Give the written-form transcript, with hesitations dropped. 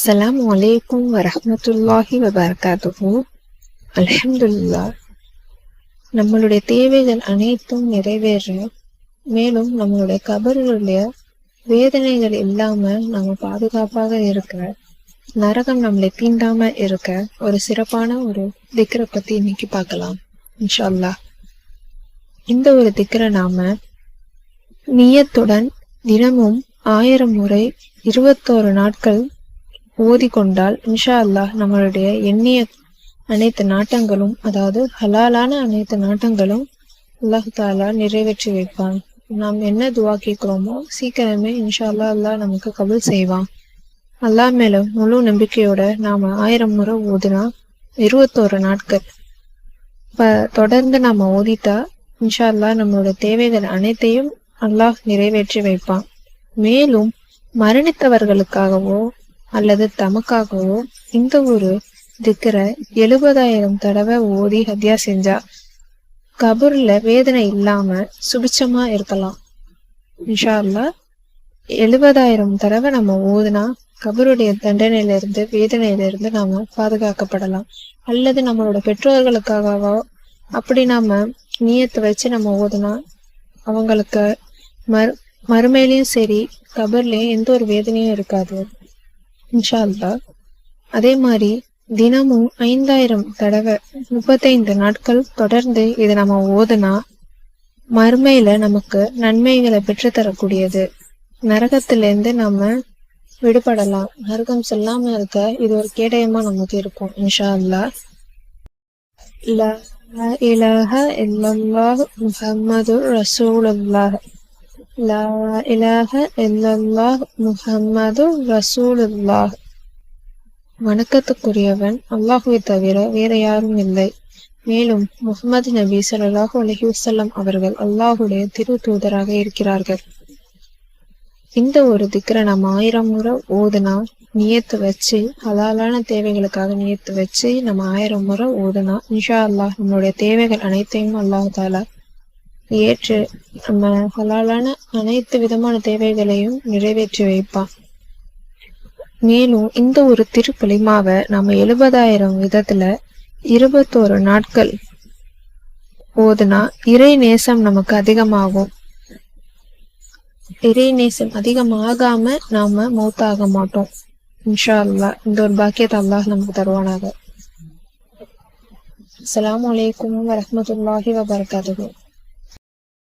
அஸ்ஸலாமு அலைக்கும் வரஹ்மத்துல்லாஹி வபரகாத்துஹு. அல்ஹம்துலில்லாஹ். நம்மளுடைய தேவைகள் அனைத்தும் நிறைவேற, மேலும் நம்மளுடைய கபர்களுடைய வேதனைகள் இல்லாம நம்ம பாதுகாப்பாக இருக்க, நரகம் நம்மளை தீண்டாம இருக்க ஒரு சிறப்பான ஒரு திக்ரை பத்தி இன்னைக்கு பார்க்கலாம் இன்ஷா அல்லாஹ். இந்த ஒரு திக்ரை நாம நியத்துடன் தினமும் 1000 முறை 21 நாட்கள் ஓதிக்கொண்டால் இன்ஷா அல்லாஹ் நம்மளுடைய எண்ணிய அனைத்து நாட்டங்களும், அதாவது ஹலாலான அனைத்து நாட்டங்களும் அல்லாஹ் தாலா நிறைவேற்றி வைப்பான். நாம் என்ன துவா கேட்கிறோமோ சீக்கிரமே இன்ஷா அல்லாஹ் அல்லாஹ் நமக்கு கபூல் செய்வான். அல்லாஹ் மேல முழு நம்பிக்கையோட நாம 1000 முறை ஓதினா 21 நாட்கள் தொடர்ந்து நாம ஓதிட்டா இன்ஷா அல்லாஹ் நம்மளோட தேவைகள் அனைத்தையும் அல்லாஹ் நிறைவேற்றி வைப்பான். மேலும் மரணித்தவர்களுக்காகவோ அல்லது தமக்காகவோ இந்த ஒரு திக்ரை 70,000 தடவை ஓதி ஹத்யா செஞ்சா கபூர்ல வேதனை இல்லாம சுபிச்சமா இருக்கலாம். இன்ஷா அல்லாஹ் 70,000 தடவை நம்ம ஓதுனா கபருடைய தண்டனையில இருந்து வேதனையில இருந்து நாம பாதுகாக்கப்படலாம். அல்லது நம்மளோட பெற்றோர்களுக்காகவோ அப்படி நாம நியத்தை வச்சு நம்ம ஓதுனா அவங்களுக்கு மறுமையிலையும் சரி கபர்லயும் எந்த ஒரு வேதனையும் இருக்காது இன்ஷா அல்லாஹ். அதே மாதிரி தினமும் 5000 தடவை 35 நாட்கள் தொடர்ந்து இதை நம்ம ஓதுனா மறுமையில நமக்கு நன்மைகளை பெற்று தரக்கூடியது. நரகத்திலிருந்து நம்ம விடுபடலாம். நரகம் செல்லாம இருக்க இது ஒரு கேடயமா நமக்கு இருக்கும் இன்ஷா அல்லாஹ். லா இலாஹ இல்லல்லாஹ் முஹம்மதுர் ரசூலுல்லாஹ். லா இலாஹ இல்லல்லாஹ் முஹம்மதுர் ரசூலுல்லாஹ். வணக்கத்துக்குரியவன் அல்லாஹுவை தவிர வேற யாரும் இல்லை. மேலும் முஹம்மது நபி ஸல்லல்லாஹு அலைஹி வஸல்லம் அவர்கள் அல்லாஹுடைய திரு தூதராக இருக்கிறார்கள். இந்த ஒரு திக்ரை நம்ம 1000 முறை ஓதுனா நியத்து வச்சு, ஹலாலான தேவைகளுக்காக நியத்து வச்சு நம்ம 1000 முறை ஓதுனா இன்ஷா அல்லாஹ் நம்மளுடைய தேவைகள் அனைத்தையும் அல்லாஹ் தாலா ஏற்று நம்ம ஹலாலான அனைத்து விதமான தேவைகளையும் நிறைவேற்றி வைப்பான். மேலும் இந்த ஒரு திருக்கலிமாவை நம்ம 70,000 விதத்துல 21 நாட்கள் ஓதுனா இறை நேசம் நமக்கு அதிகமாகும். இறை நேசம் அதிகமாகாம நாம மௌத்தாக மாட்டோம் இன்ஷா அல்லாஹ். இந்த ஒரு பாக்கியத்தை அல்லாஹ் நமக்கு தருவானாக. அஸ்ஸலாமு அலைக்கும் வரஹ்மத்துல்லாஹி வபரகாத்துஹு.